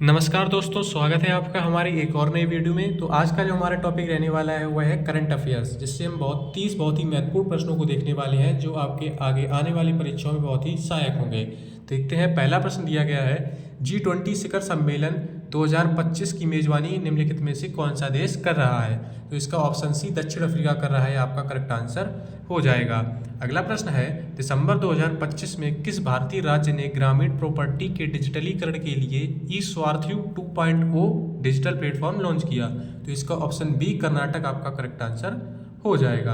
नमस्कार दोस्तों, स्वागत है आपका हमारी एक और नई वीडियो में। तो आज का जो हमारा टॉपिक रहने वाला है वह है करंट अफेयर्स, जिससे हम बहुत ही महत्वपूर्ण प्रश्नों को देखने वाले हैं जो आपके आगे आने वाली परीक्षाओं में बहुत ही सहायक होंगे। देखते हैं, पहला प्रश्न दिया गया है, G20 शिखर सम्मेलन 2025 की मेजबानी निम्नलिखित में से कौन सा देश कर रहा है? तो इसका ऑप्शन सी दक्षिण अफ्रीका कर रहा है, आपका करेक्ट आंसर हो जाएगा। अगला प्रश्न है, दिसंबर 2025 में किस भारतीय राज्य ने ग्रामीण प्रॉपर्टी के डिजिटलीकरण के लिए ई स्वार्थयू 2.0 डिजिटल प्लेटफॉर्म लॉन्च किया? तो इसका ऑप्शन बी कर्नाटक आपका करेक्ट आंसर हो जाएगा।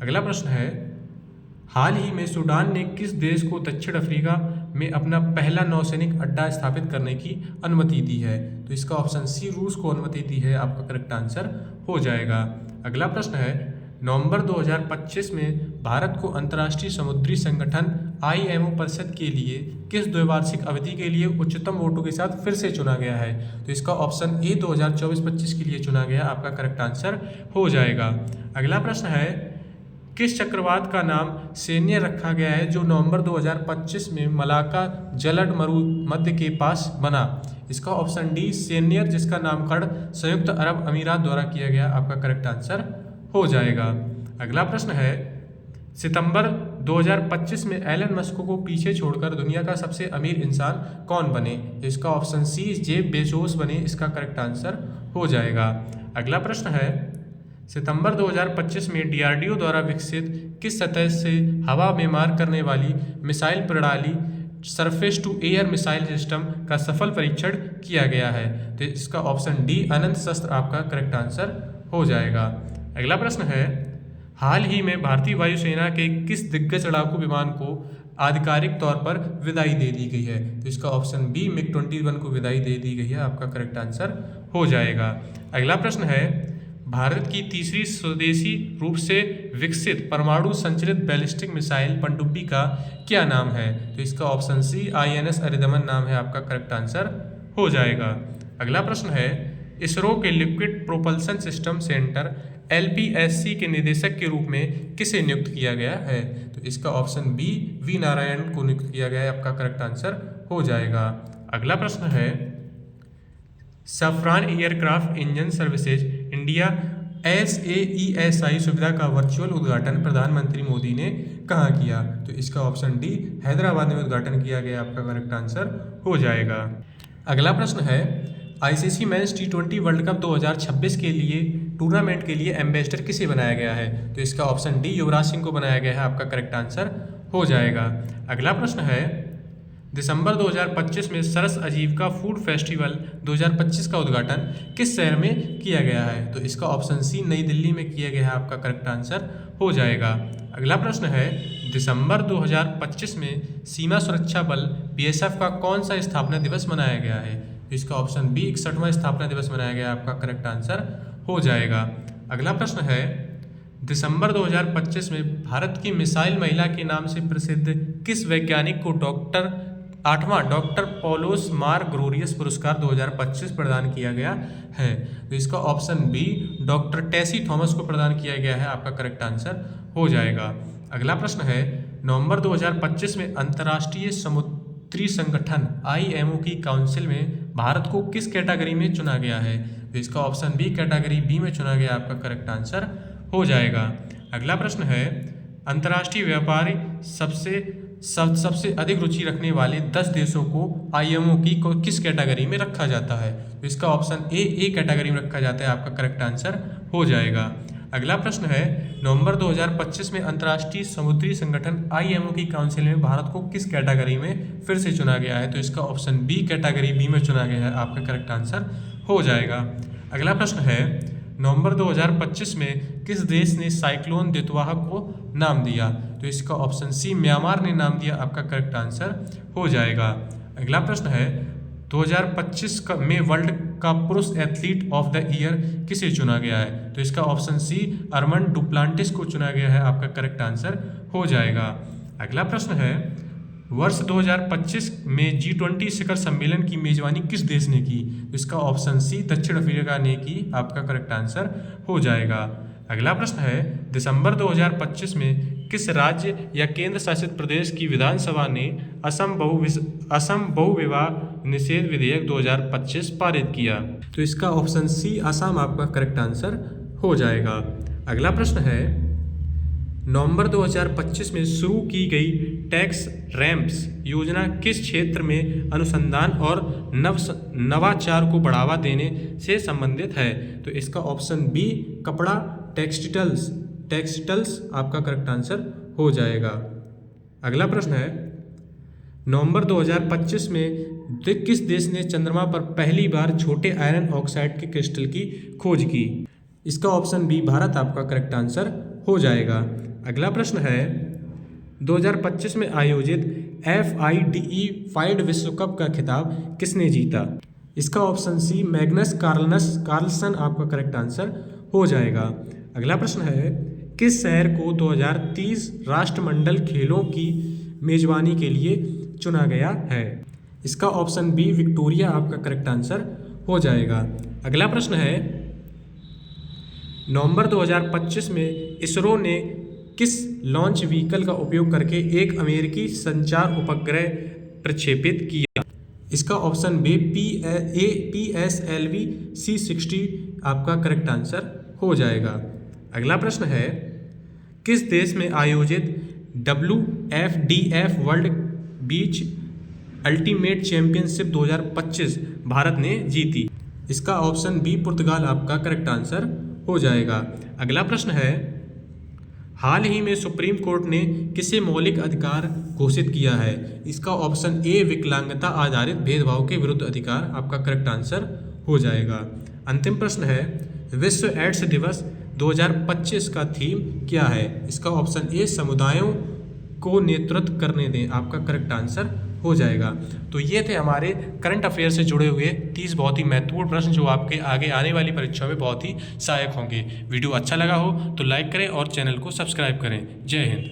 अगला प्रश्न है, हाल ही में सूडान ने किस देश को दक्षिण अफ्रीका में अपना पहला नौसैनिक अड्डा स्थापित करने की अनुमति दी है? तो इसका ऑप्शन सी रूस को अनुमति दी है, आपका करेक्ट आंसर हो जाएगा। अगला प्रश्न है, नवंबर 2025 में भारत को अंतर्राष्ट्रीय समुद्री संगठन IMO परिषद के लिए किस द्वैवार्षिक अवधि के लिए उच्चतम वोटों के साथ फिर से चुना गया है? तो इसका ऑप्शन ए 2024-25 के लिए चुना गया, आपका करेक्ट आंसर हो जाएगा। अगला प्रश्न है, किस चक्रवात का नाम सैन्य रखा गया है जो नवंबर 2025 में मलाका जलड मरु मध्य के पास बना? इसका ऑप्शन डी सैन्यर, जिसका नामकरण संयुक्त अरब अमीरात द्वारा किया गया, आपका करेक्ट आंसर हो जाएगा। अगला प्रश्न है, सितंबर 2025 में एलन मस्क को पीछे छोड़कर दुनिया का सबसे अमीर इंसान कौन बने? इसका ऑप्शन सी जेफ बेजोस बने, इसका करेक्ट आंसर हो जाएगा। अगला प्रश्न है, सितंबर 2025 में DRDO द्वारा विकसित किस सतह से हवा में मार करने वाली मिसाइल प्रणाली surface to air missile system का सफल परीक्षण किया गया है? तो इसका ऑप्शन डी अनंत शस्त्र आपका करेक्ट आंसर हो जाएगा। अगला प्रश्न है, हाल ही में भारतीय वायुसेना के किस दिग्गज लड़ाकू विमान को आधिकारिक तौर पर विदाई दे दी गई है? तो इसका ऑप्शन बी MiG-21 को विदाई दे दी गई है, आपका करेक्ट आंसर हो जाएगा। अगला प्रश्न है, भारत की तीसरी स्वदेशी रूप से विकसित परमाणु संचलित बैलिस्टिक मिसाइल पनडुब्बी का क्या नाम है? तो इसका ऑप्शन सी INS अरिदमन नाम है, आपका करेक्ट आंसर हो जाएगा। अगला प्रश्न है, इसरो के liquid propulsion system centre LPSC के निदेशक के रूप में किसे नियुक्त किया गया है? तो इसका ऑप्शन बी वी नारायण को नियुक्त किया गया है, आपका करेक्ट आंसर हो जाएगा। अगला प्रश्न है, Safran aircraft engine services India SAESI सुविधा का वर्चुअल उद्घाटन प्रधानमंत्री मोदी ने कहाँ किया? तो इसका ऑप्शन डी हैदराबाद में उद्घाटन किया गया, आपका करेक्ट आंसर हो जाएगा। अगला प्रश्न है, ICC mains T20 world cup 2026 के लिए टूर्नामेंट के लिए एम्बेसडर किसे बनाया गया है? तो इसका ऑप्शन डी युवराज सिंह को बनाया गया है, आपका करेक्ट आंसर हो जाएगा। अगला प्रश्न है, दिसंबर 2025 में सरस आजीविका फूड फेस्टिवल 2025 का उद्घाटन किस शहर में किया गया है? तो इसका ऑप्शन सी नई दिल्ली में किया गया है, आपका करेक्ट आंसर हो जाएगा। अगला प्रश्न है, दिसंबर 2025 में सीमा सुरक्षा बल BSF का कौन सा स्थापना दिवस मनाया गया है? तो इसका ऑप्शन बी 61वां स्थापना दिवस मनाया गया, आपका करेक्ट आंसर हो जाएगा। अगला प्रश्न है, दिसंबर 2025 में भारत की मिसाइल महिला के नाम से प्रसिद्ध किस वैज्ञानिक को डॉक्टर पॉलोस मार ग्रोरियस पुरस्कार 2025 प्रदान किया गया है? तो इसका option B doctor Tessy Thomas को प्रदान किया गया है, आपका करेक्ट आंसर हो जाएगा। अगला प्रश्न है, नवंबर 2025 में अंतर्राष्ट्रीय समुद्री संगठन IMO की काउंसिल में भारत को किस कैटेगरी में चुना गया है? तो इसका ऑप्शन बी कैटेगरी बी में चुना गया, आपका करेक्ट आंसर हो जाएगा। अगला प्रश्न है, अंतर्राष्ट्रीय व्यापारी सबसे अधिक रुचि रखने वाले 10 देशों को IMO की किस कैटेगरी में रखा जाता है? तो इसका ऑप्शन ए कैटेगरी में रखा जाता है, आपका करेक्ट आंसर हो जाएगा। अगला प्रश्न है, नवंबर 2025 में अंतर्राष्ट्रीय समुद्री संगठन IMO की काउंसिल में भारत को किस कैटेगरी में फिर से चुना गया है? तो इसका ऑप्शन बी कैटेगरी बी में चुना गया है, आपका करेक्ट आंसर हो जाएगा। अगला प्रश्न है, नवंबर 2025 में किस देश ने साइक्लोन दितवाह को नाम दिया? तो इसका ऑप्शन सी म्यांमार ने नाम दिया, आपका करेक्ट आंसर हो जाएगा। अगला प्रश्न है, 2025 में वर्ल्ड का पुरुष एथलीट ऑफ द ईयर किसे चुना गया है? तो इसका ऑप्शन सी अर्मन डुप्लांटिस को चुना गया है, आपका करेक्ट आंसर हो जाएगा। अगला प्रश्न है, वर्ष 2025 में G20 शिखर सम्मेलन की मेजबानी किस देश ने की? तो इसका ऑप्शन सी दक्षिण अफ्रीका ने की, आपका करेक्ट आंसर हो जाएगा। अगला प्रश्न है, दिसंबर 2025 में किस राज्य या केंद्र शासित प्रदेश की विधानसभा ने असम बहुविवाह निषेध विधेयक 2025 पारित किया? तो इसका ऑप्शन सी असम आपका करेक्ट आंसर हो जाएगा। अगला प्रश्न है, नवंबर 2025 में शुरू की गई टैक्स रैंप्स योजना किस क्षेत्र में अनुसंधान और नवाचार को बढ़ावा देने से संबंधित है? तो इसका ऑप्शन बी कपड़ा टेक्सटाइल्स आपका करेक्ट आंसर हो जाएगा। अगला प्रश्न है, नवंबर 2025 में किस देश ने चंद्रमा पर पहली बार छोटे आयरन ऑक्साइड के क्रिस्टल की खोज की? इसका ऑप्शन बी भारत आपका करेक्ट आंसर हो जाएगा। अगला प्रश्न है, 2025 में आयोजित FIDE फाइड विश्व कप का खिताब किसने जीता? इसका ऑप्शन सी मैग्नस कार्लसन आपका करेक्ट आंसर हो जाएगा। अगला प्रश्न है, किस शहर को 2030 राष्ट्रमंडल खेलों की मेजबानी के लिए चुना गया है? इसका ऑप्शन बी विक्टोरिया आपका करेक्ट आंसर हो जाएगा। अगला प्रश्न है, नवंबर 2025 में इसरो ने किस लॉन्च व्हीकल का उपयोग करके एक अमेरिकी संचार उपग्रह प्रक्षेपित किया? इसका ऑप्शन बी PSLV C60 आपका करेक्ट आंसर हो जाएगा। अगला प्रश्न है, किस देश में आयोजित WFDF वर्ल्ड बीच अल्टीमेट चैंपियनशिप 2025 भारत ने जीती? इसका ऑप्शन बी पुर्तगाल आपका करेक्ट आंसर हो जाएगा। अगला प्रश्न है, हाल ही में सुप्रीम कोर्ट ने किसे मौलिक अधिकार घोषित किया है? इसका ऑप्शन ए विकलांगता आधारित भेदभाव के विरुद्ध अधिकार आपका करेक्ट आंसर हो जाएगा। अंतिम प्रश्न है, विश्व एड्स दिवस 2025 का थीम क्या है? इसका ऑप्शन ए समुदायों को नेतृत्व करने दें आपका करेक्ट आंसर हो जाएगा। तो ये थे हमारे करंट अफेयर से जुड़े हुए 30 बहुत ही महत्वपूर्ण प्रश्न जो आपके आगे आने वाली परीक्षाओं में बहुत ही सहायक होंगे। वीडियो अच्छा लगा हो तो लाइक करें और चैनल को सब्सक्राइब करें। जय हिंद।